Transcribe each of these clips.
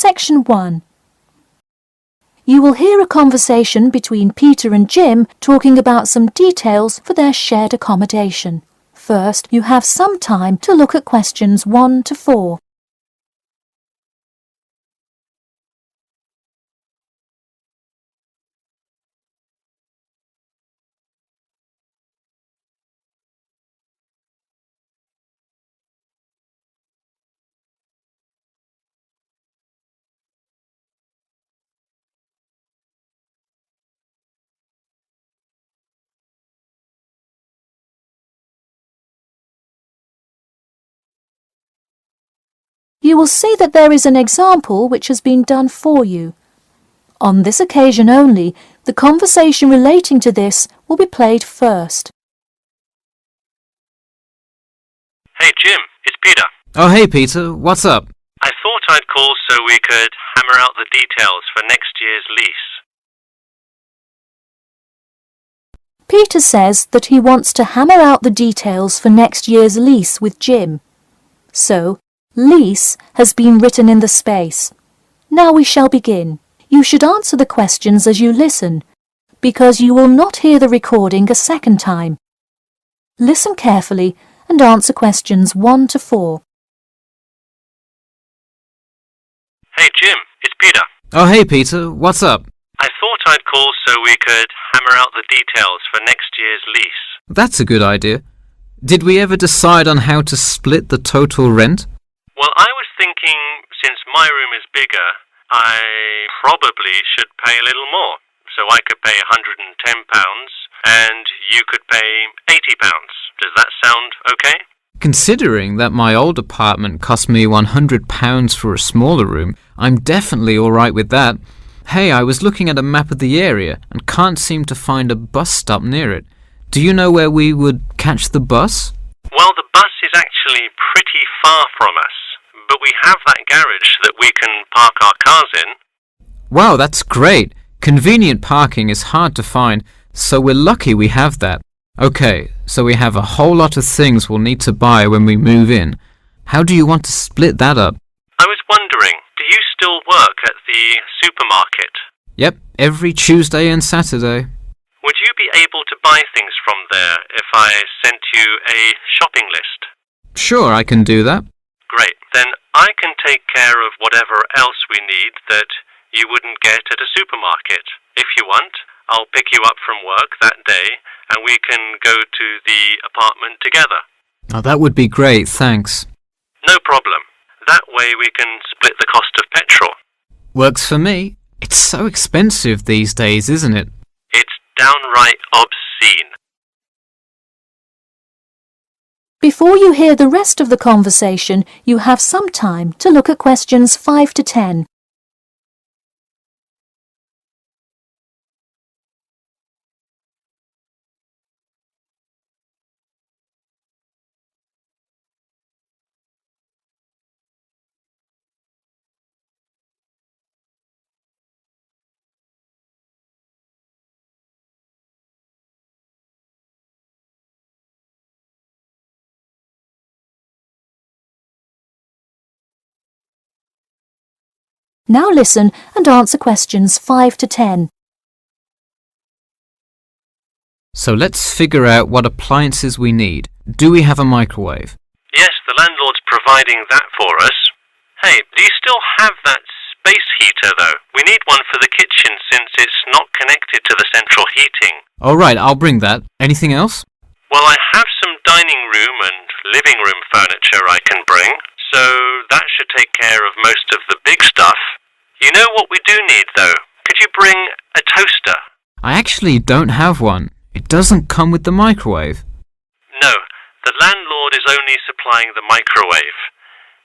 Section 1. You will hear a conversation between Peter and Jim talking about some details for their shared accommodation. First, you have some time to look at questions 1 to 4. You will see that there is an example which has been done for you. On this occasion only, the conversation relating to this will be played first. Hey Jim, it's Peter. Oh, hey Peter, what's up? I thought I'd call so we could hammer out the details for next year's lease. Peter says that he wants to hammer out the details for next year's lease with Jim. So, lease has been written in the space. Now we shall begin. You should answer the questions as you listen, because you will not hear the recording a second time. Listen carefully and answer questions 1 to 4. Hey Jim, it's Peter. Oh, hey Peter, what's up? I thought I'd call so we could hammer out the details for next year's lease. That's a good idea. Did we ever decide on how to split the total rent? Well, I was thinking, since my room is bigger, I probably should pay a little more. So I could pay £110 and you could pay £80. Does that sound okay? Considering that my old apartment cost me £100 for a smaller room, I'm definitely alright with that. Hey, I was looking at a map of the area and can't seem to find a bus stop near it. Do you know where we would catch the bus? Well, the bus is actually pretty far from us, but we have that garage that we can park our cars in. Wow, that's great. Convenient parking is hard to find, so we're lucky we have that. Okay, so we have a whole lot of things we'll need to buy when we move in. How do you want to split that up? I was wondering, do you still work at the supermarket? Yep, every Tuesday and Saturday. Would you be able to buy things from there if I sent you a shopping list? Sure, I can do that. Great. Then I can take care of whatever else we need that you wouldn't get at a supermarket. If you want, I'll pick you up from work that day and we can go to the apartment together. Oh, that would be great, thanks. No problem. That way we can split the cost of petrol. Works for me. It's so expensive these days, isn't it? It's downright obscene. Before you hear the rest of the conversation, you have some time to look at questions 5 to 10. Now listen and answer questions 5 to 10. So let's figure out what appliances we need. Do we have a microwave? Yes, the landlord's providing that for us. Hey, do you still have that space heater though? We need one for the kitchen since it's not connected to the central heating. All right, I'll bring that. Anything else? Well, I have some dining room and living room furniture I can bring, so that should take care of most of the big stuff. You know what we do need though? Could you bring a toaster? I actually don't have one. It doesn't come with the microwave. No, the landlord is only supplying the microwave.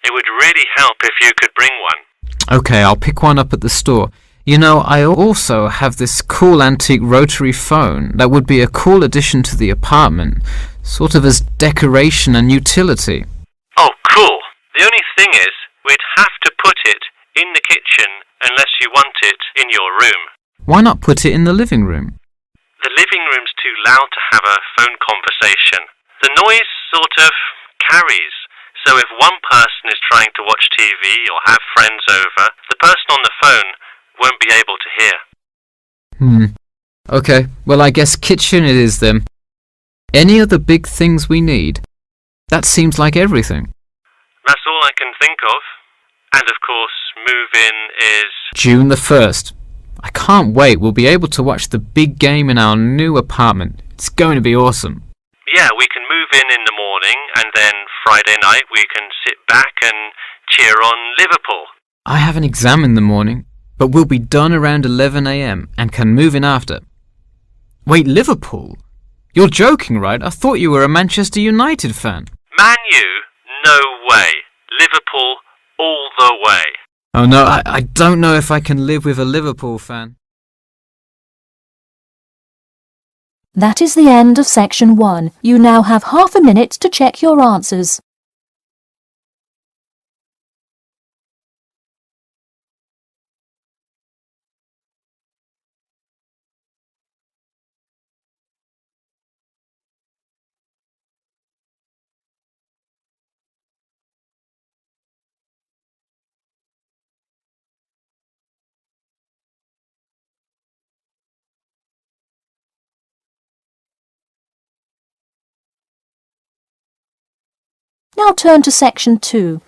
It would really help if you could bring one. Okay, I'll pick one up at the store. You know, I also have this cool antique rotary phone that would be a cool addition to the apartment, sort of as decoration and utility. Oh, cool. The only thing is, we'd have to put it in the kitchen unless you want it in your room. Why not put it in the living room? The living room's too loud to have a phone conversation. The noise sort of carries, So if one person is trying to watch TV or have friends over, the person on the phone won't be able to hear. Okay, well I guess kitchen it is then. Any other big things we need? That seems like everything. That's all I can think of. And of course, move-in is June the 1st. I can't wait. We'll be able to watch the big game in our new apartment. It's going to be awesome. Yeah, we can move in the morning, and then Friday night we can sit back and cheer on Liverpool. I have an exam in the morning, but we'll be done around 11 a.m. and can move in after. Wait, Liverpool? You're joking, right? I thought you were a Manchester United fan. Man U? No way. Liverpool all the way. Oh no, I don't know if I can live with a Liverpool fan. That is the end of section 1. You now have half a minute to check your answers. Now turn to section 2.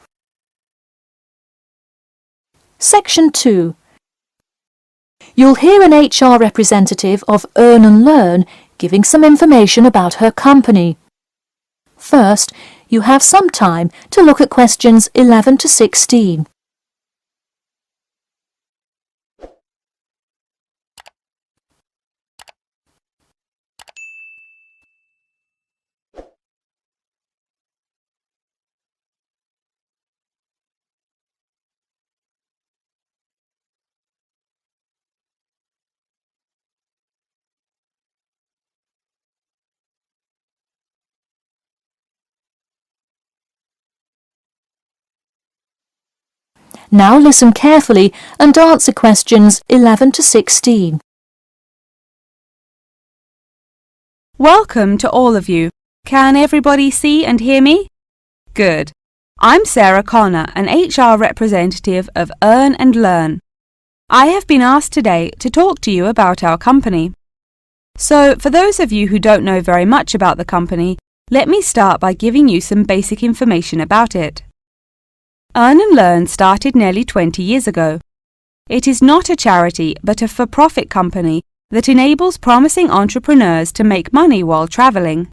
Section 2. You'll hear an HR representative of Earn and Learn giving some information about her company. First, you have some time to look at questions 11 to 16. Now listen carefully and answer questions 11 to 16. Welcome to all of you. Can everybody see and hear me? Good. I'm Sarah Connor, an HR representative of Earn and Learn. I have been asked today to talk to you about our company. So, for those of you who don't know very much about the company, let me start by giving you some basic information about it. Earn and Learn started nearly 20 years ago. It is not a charity but a for-profit company that enables promising entrepreneurs to make money while travelling.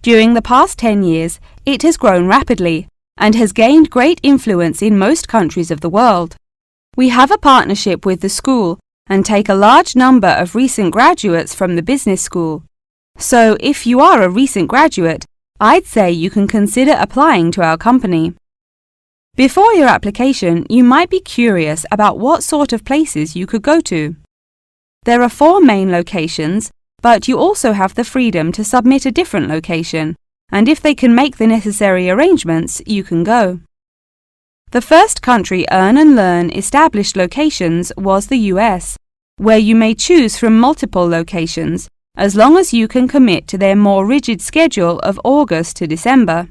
During the past 10 years, it has grown rapidly and has gained great influence in most countries of the world. We have a partnership with the school and take a large number of recent graduates from the business school. So if you are a recent graduate, I'd say you can consider applying to our company. Before your application, you might be curious about what sort of places you could go to. There are 4 main locations, but you also have the freedom to submit a different location, and if they can make the necessary arrangements, you can go. The first country Earn and Learn established locations was the US, where you may choose from multiple locations, as long as you can commit to their more rigid schedule of August to December.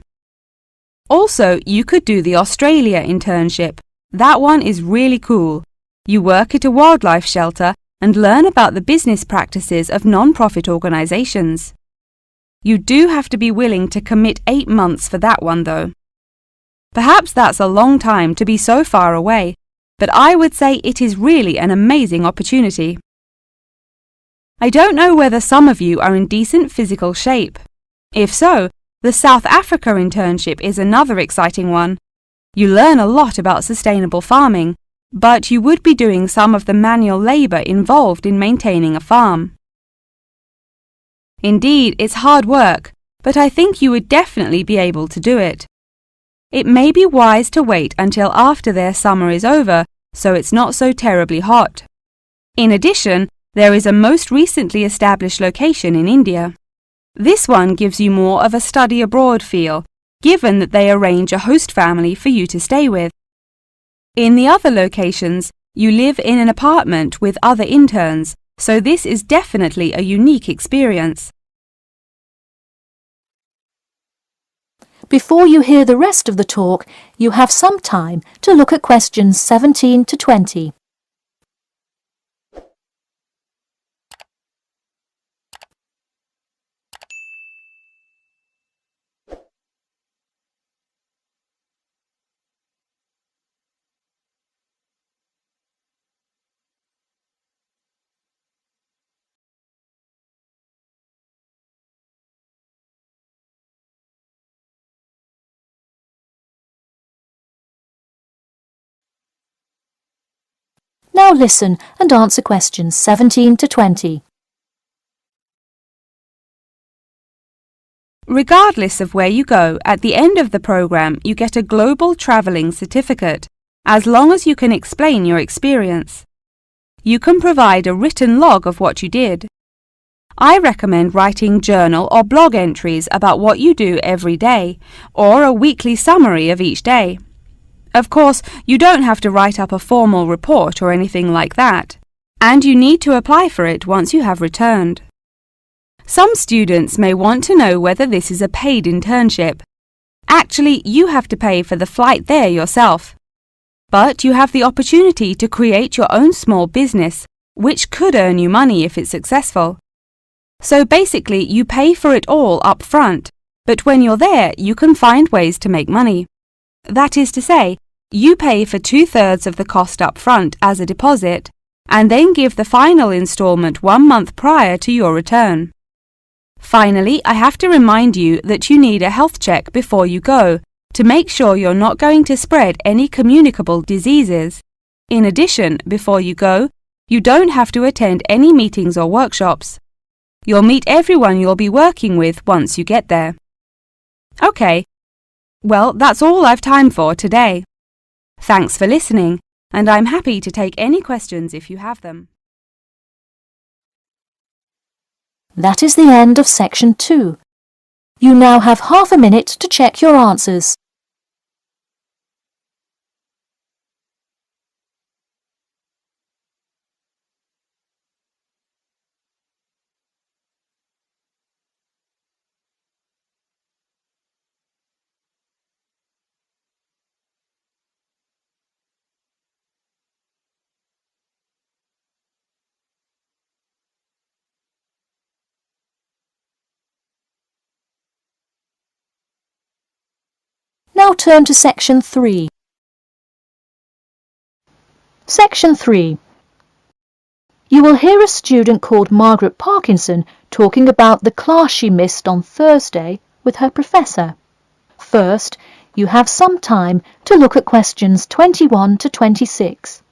Also, you could do the Australia internship. That one is really cool. You work at a wildlife shelter and learn about the business practices of non-profit organisations. You do have to be willing to commit 8 months for that one though. Perhaps that's a long time to be so far away, but I would say it is really an amazing opportunity. I don't know whether some of you are in decent physical shape. If so, the South Africa internship is another exciting one. You learn a lot about sustainable farming, but you would be doing some of the manual labour involved in maintaining a farm. Indeed, it's hard work, but I think you would definitely be able to do it. It may be wise to wait until after their summer is over, so it's not so terribly hot. In addition, there is a most recently established location in India. This one gives you more of a study abroad feel, given that they arrange a host family for you to stay with. In the other locations, you live in an apartment with other interns, so this is definitely a unique experience. Before you hear the rest of the talk, you have some time to look at questions 17 to 20. Now listen and answer questions 17 to 20. Regardless of where you go, at the end of the program you get a global travelling certificate, as long as you can explain your experience. You can provide a written log of what you did. I recommend writing journal or blog entries about what you do every day, or a weekly summary of each day. Of course, you don't have to write up a formal report or anything like that, and you need to apply for it once you have returned. Some students may want to know whether this is a paid internship. Actually, you have to pay for the flight there yourself. But you have the opportunity to create your own small business, which could earn you money if it's successful. So basically, you pay for it all up front, but when you're there, you can find ways to make money. That is to say, you pay for 2/3 of the cost up front as a deposit, and then give the final instalment 1 month prior to your return. Finally, I have to remind you that you need a health check before you go, to make sure you're not going to spread any communicable diseases. In addition, before you go, you don't have to attend any meetings or workshops. You'll meet everyone you'll be working with once you get there. Okay, well, that's all I've time for today. Thanks for listening, and I'm happy to take any questions if you have them. That is the end of section 2. You now have half a minute to check your answers. Now turn to section 3. Section 3. You will hear a student called Margaret Parkinson talking about the class she missed on Thursday with her professor. First, you have some time to look at questions 21 to 26.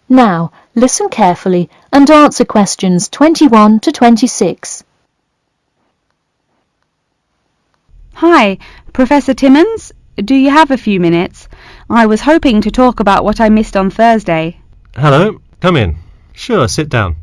Now, listen carefully and answer questions 21 to 26. Hi, Professor Timmons. Do you have a few minutes? I was hoping to talk about what I missed on Thursday. Hello, come in. Sure, sit down.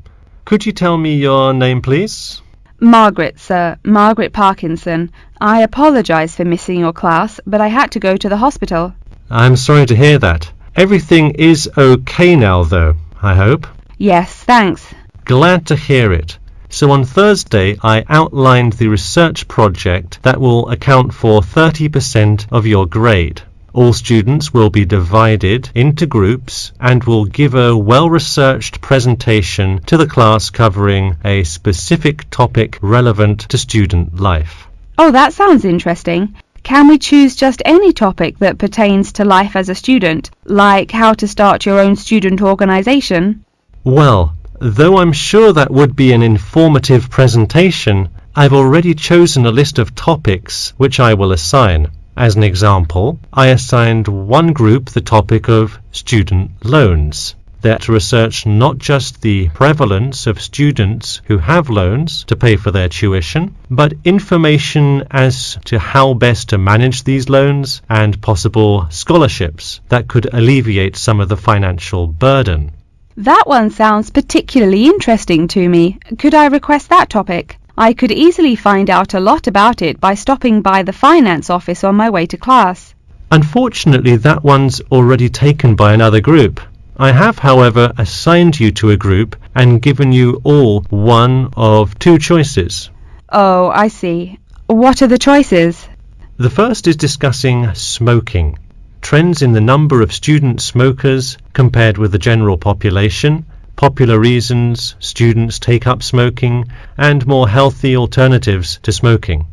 Could you tell me your name, please? Margaret, sir. Margaret Parkinson. I apologise for missing your class, but I had to go to the hospital. I'm sorry to hear that. Everything is okay now, though, I hope. Yes, thanks. Glad to hear it. So on Thursday, I outlined the research project that will account for 30% of your grade. All students will be divided into groups and will give a well-researched presentation to the class covering a specific topic relevant to student life. Oh, that sounds interesting. Can we choose just any topic that pertains to life as a student, like how to start your own student organisation? Well, though I'm sure that would be an informative presentation, I've already chosen a list of topics which I will assign. As an example, I assigned one group the topic of student loans. They're to research not just the prevalence of students who have loans to pay for their tuition, but information as to how best to manage these loans and possible scholarships that could alleviate some of the financial burden. That one sounds particularly interesting to me. Could I request that topic? I could easily find out a lot about it by stopping by the finance office on my way to class. Unfortunately, that one's already taken by another group. I have, however, assigned you to a group and given you all one of two choices. Oh, I see. What are the choices? The first is discussing smoking, trends in the number of student smokers compared with the general population, popular reasons students take up smoking, and more healthy alternatives to smoking.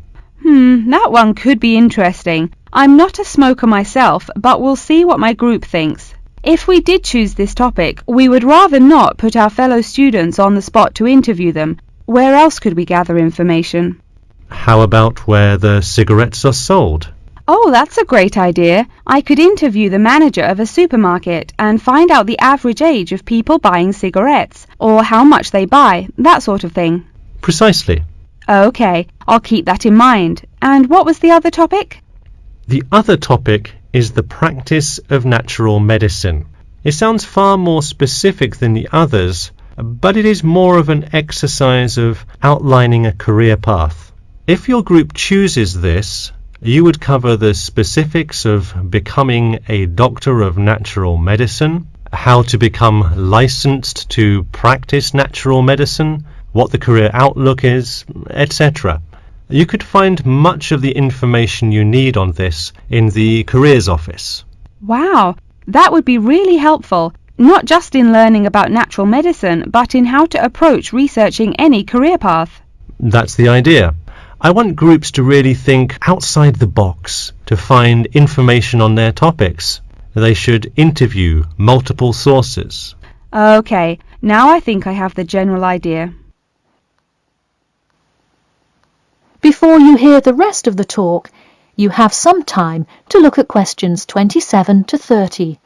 That one could be interesting. I'm not a smoker myself, but we'll see what my group thinks. If we did choose this topic, we would rather not put our fellow students on the spot to interview them. Where else could we gather information? How about where the cigarettes are sold? Oh, that's a great idea. I could interview the manager of a supermarket and find out the average age of people buying cigarettes, or how much they buy, that sort of thing. Precisely. Okay, I'll keep that in mind. And what was the other topic? The other topic is the practice of natural medicine. It sounds far more specific than the others, but it is more of an exercise of outlining a career path. If your group chooses this, you would cover the specifics of becoming a doctor of natural medicine, how to become licensed to practice natural medicine, what the career outlook is, etc. You could find much of the information you need on this in the careers office. Wow, that would be really helpful, not just in learning about natural medicine, but in how to approach researching any career path. That's the idea. I want groups to really think outside the box to find information on their topics. They should interview multiple sources. Okay, now I think I have the general idea. Before you hear the rest of the talk, you have some time to look at questions 27 to 30.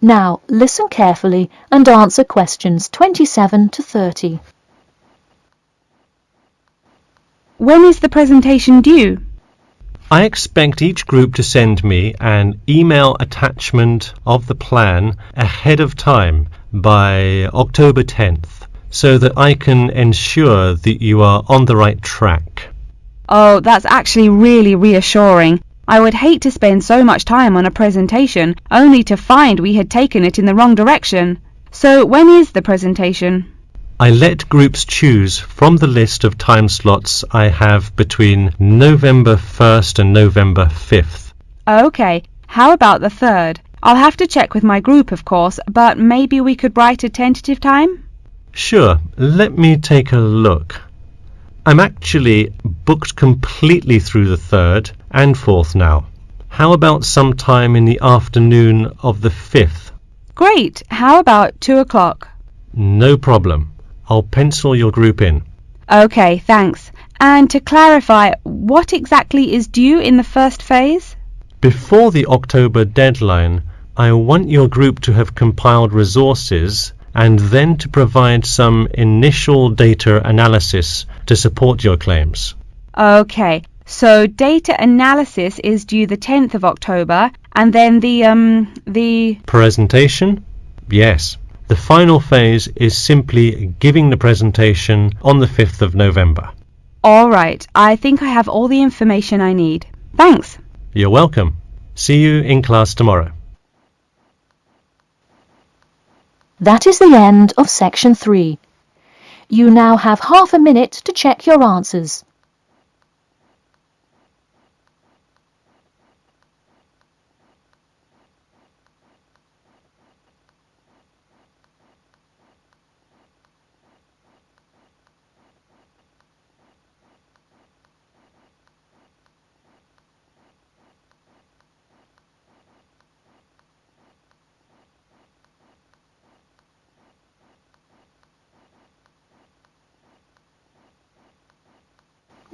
Now listen carefully and answer questions 27 to 30. When is the presentation due? I expect each group to send me an email attachment of the plan ahead of time by October 10th, so that I can ensure that you are on the right track. Oh, that's actually really reassuring. I would hate to spend so much time on a presentation only to find we had taken it in the wrong direction. So when is the presentation? I let groups choose from the list of time slots I have between November 1st and November 5th. Okay, how about the 3rd? I'll have to check with my group, of course, but maybe we could write a tentative time? Sure, let me take a look. I'm actually booked completely through the 3rd and 4th now. How about sometime in the afternoon of the 5th? Great, how about 2 o'clock? No problem. I'll pencil your group in. Okay, thanks. And to clarify, what exactly is due in the first phase? Before the October deadline, I want your group to have compiled resources and then to provide some initial data analysis to support your claims. Okay, so data analysis is due the 10th of October, and then the Presentation? Yes. The final phase is simply giving the presentation on the 5th of November. All right, I think I have all the information I need. Thanks. You're welcome. See you in class tomorrow. That is the end of section 3. You now have half a minute to check your answers.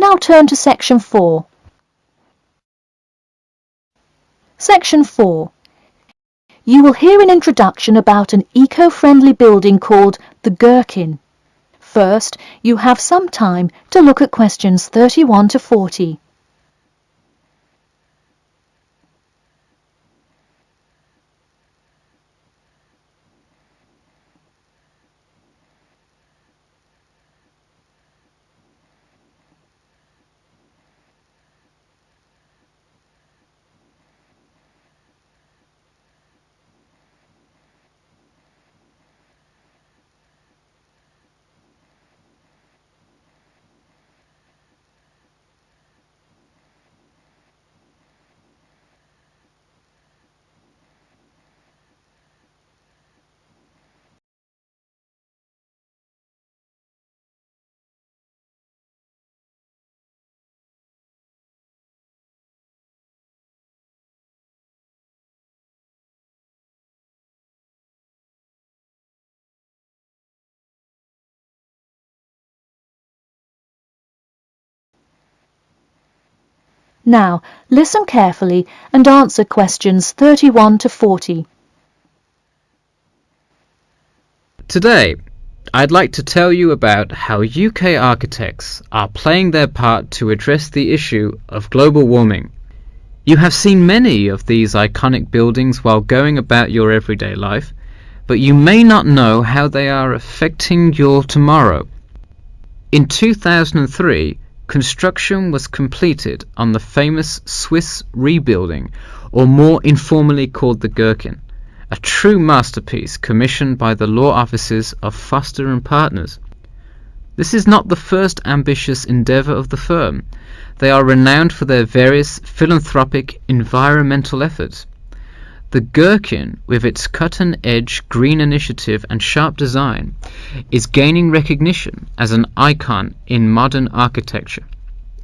Now turn to Section 4. Section 4. You will hear an introduction about an eco-friendly building called the Gherkin. First, you have some time to look at questions 31 to 40. Now, listen carefully and answer questions 31 to 40. Today, I'd like to tell you about how UK architects are playing their part to address the issue of global warming. You have seen many of these iconic buildings while going about your everyday life, but you may not know how they are affecting your tomorrow. In 2003, construction was completed on the famous Swiss rebuilding, or more informally called the Gherkin, a true masterpiece commissioned by the law offices of Foster and Partners. This is not the first ambitious endeavour of the firm. They are renowned for their various philanthropic environmental efforts. The Gherkin, with its cut-and-edge green initiative and sharp design, is gaining recognition as an icon in modern architecture.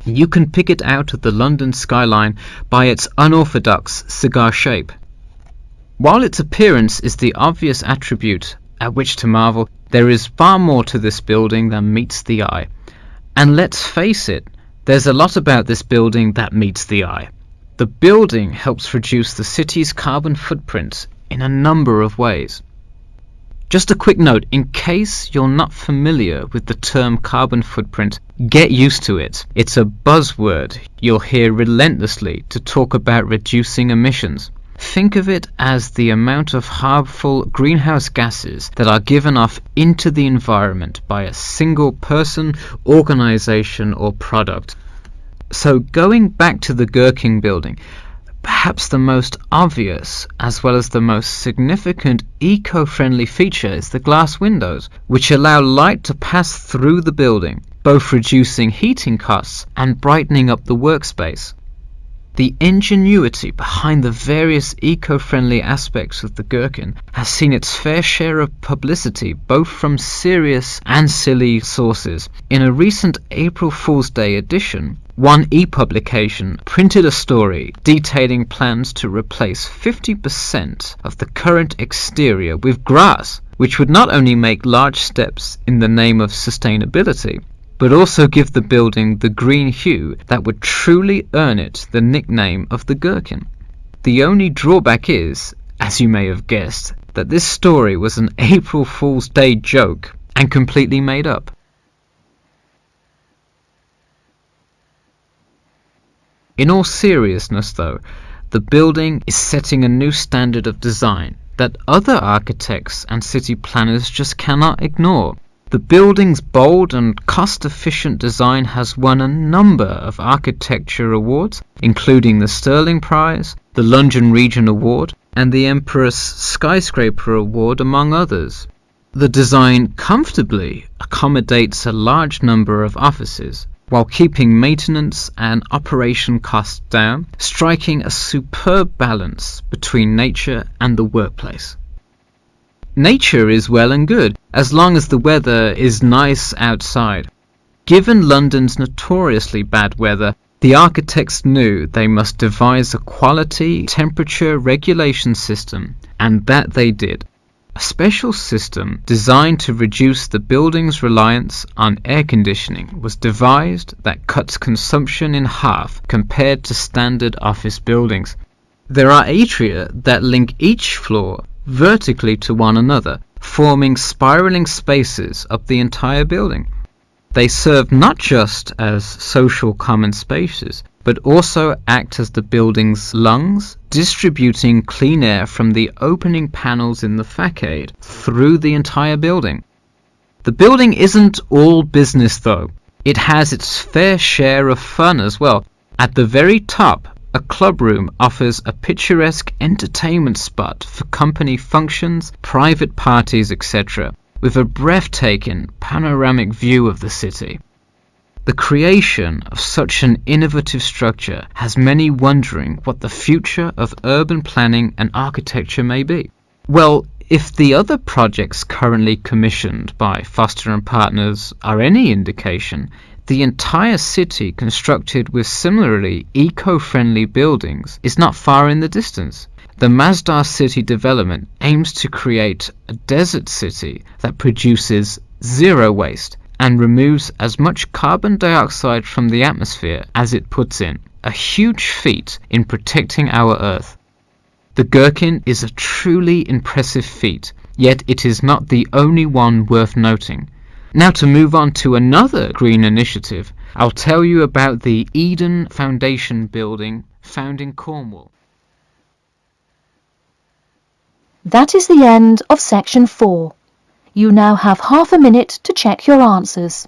You can pick it out of the London skyline by its unorthodox cigar shape. While its appearance is the obvious attribute at which to marvel, there is far more to this building than meets the eye. And let's face it, there's a lot about this building that meets the eye. The building helps reduce the city's carbon footprint in a number of ways. Just a quick note, in case you're not familiar with the term carbon footprint, get used to it. It's a buzzword you'll hear relentlessly to talk about reducing emissions. Think of it as the amount of harmful greenhouse gases that are given off into the environment by a single person, organization, or product. So going back to the Gherkin building, perhaps the most obvious as well as the most significant eco-friendly feature is the glass windows, which allow light to pass through the building, both reducing heating costs and brightening up the workspace. The ingenuity behind the various eco-friendly aspects of the Gherkin has seen its fair share of publicity both from serious and silly sources. In a recent April Fool's Day edition, one e-publication printed a story detailing plans to replace 50% of the current exterior with grass, which would not only make large steps in the name of sustainability, but also give the building the green hue that would truly earn it the nickname of the Gherkin. The only drawback is, as you may have guessed, that this story was an April Fool's Day joke and completely made up. In all seriousness though, the building is setting a new standard of design that other architects and city planners just cannot ignore. The building's bold and cost-efficient design has won a number of architecture awards, including the Stirling Prize, the London Region Award, and the Empress Skyscraper Award, among others. The design comfortably accommodates a large number of offices, while keeping maintenance and operation costs down, striking a superb balance between nature and the workplace. Nature is well and good, as long as the weather is nice outside. Given London's notoriously bad weather, the architects knew they must devise a quality temperature regulation system, and that they did. A special system designed to reduce the building's reliance on air conditioning was devised that cuts consumption in half compared to standard office buildings. There are atria that link each floor vertically to one another, forming spiraling spaces up the entire building. They serve not just as social common spaces, but also act as the building's lungs, distributing clean air from the opening panels in the facade through the entire building. The building isn't all business though. It has its fair share of fun as well. At the very top, a club room offers a picturesque entertainment spot for company functions, private parties, etc., with a breathtaking panoramic view of the city. The creation of such an innovative structure has many wondering what the future of urban planning and architecture may be. Well, if the other projects currently commissioned by Foster and Partners are any indication, the entire city constructed with similarly eco-friendly buildings is not far in the distance. The Masdar City development aims to create a desert city that produces zero waste and removes as much carbon dioxide from the atmosphere as it puts in, a huge feat in protecting our Earth. The Gherkin is a truly impressive feat, yet it is not the only one worth noting. Now to move on to another green initiative, I'll tell you about the Eden Foundation building found in Cornwall. That is the end of section 4. You now have half a minute to check your answers.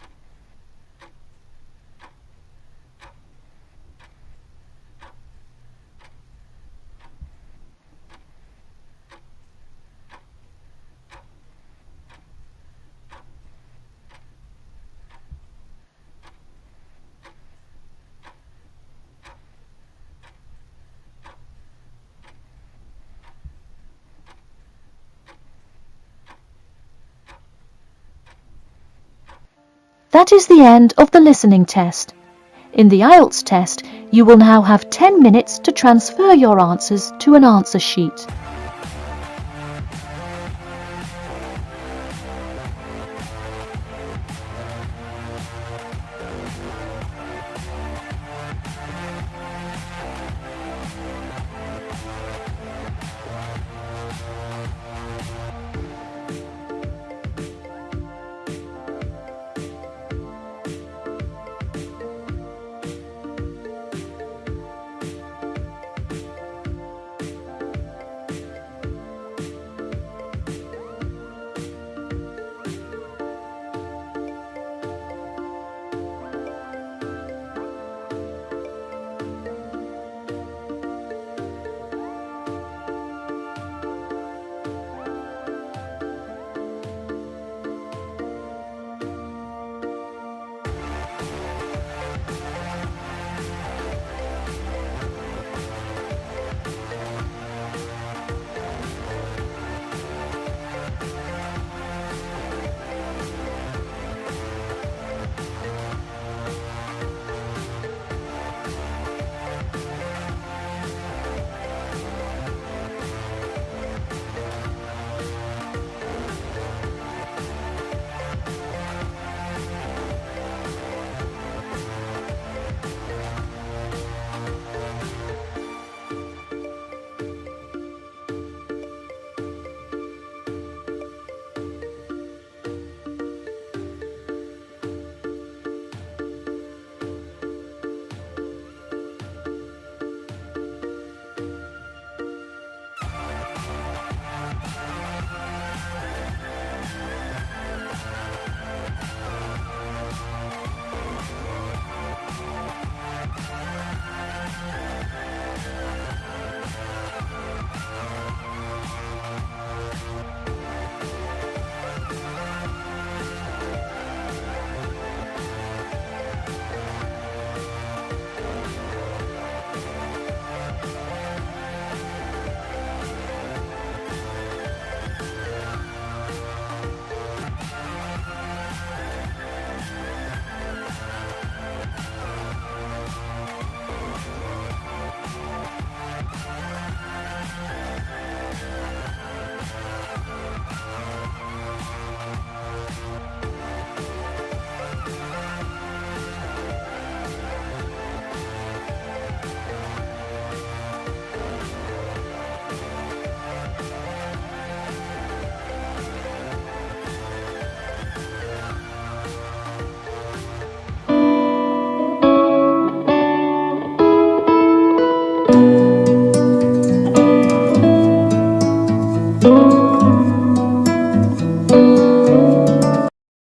That is the end of the listening test. In the Ielts test, you will now have 10 minutes to transfer your answers to an answer sheet.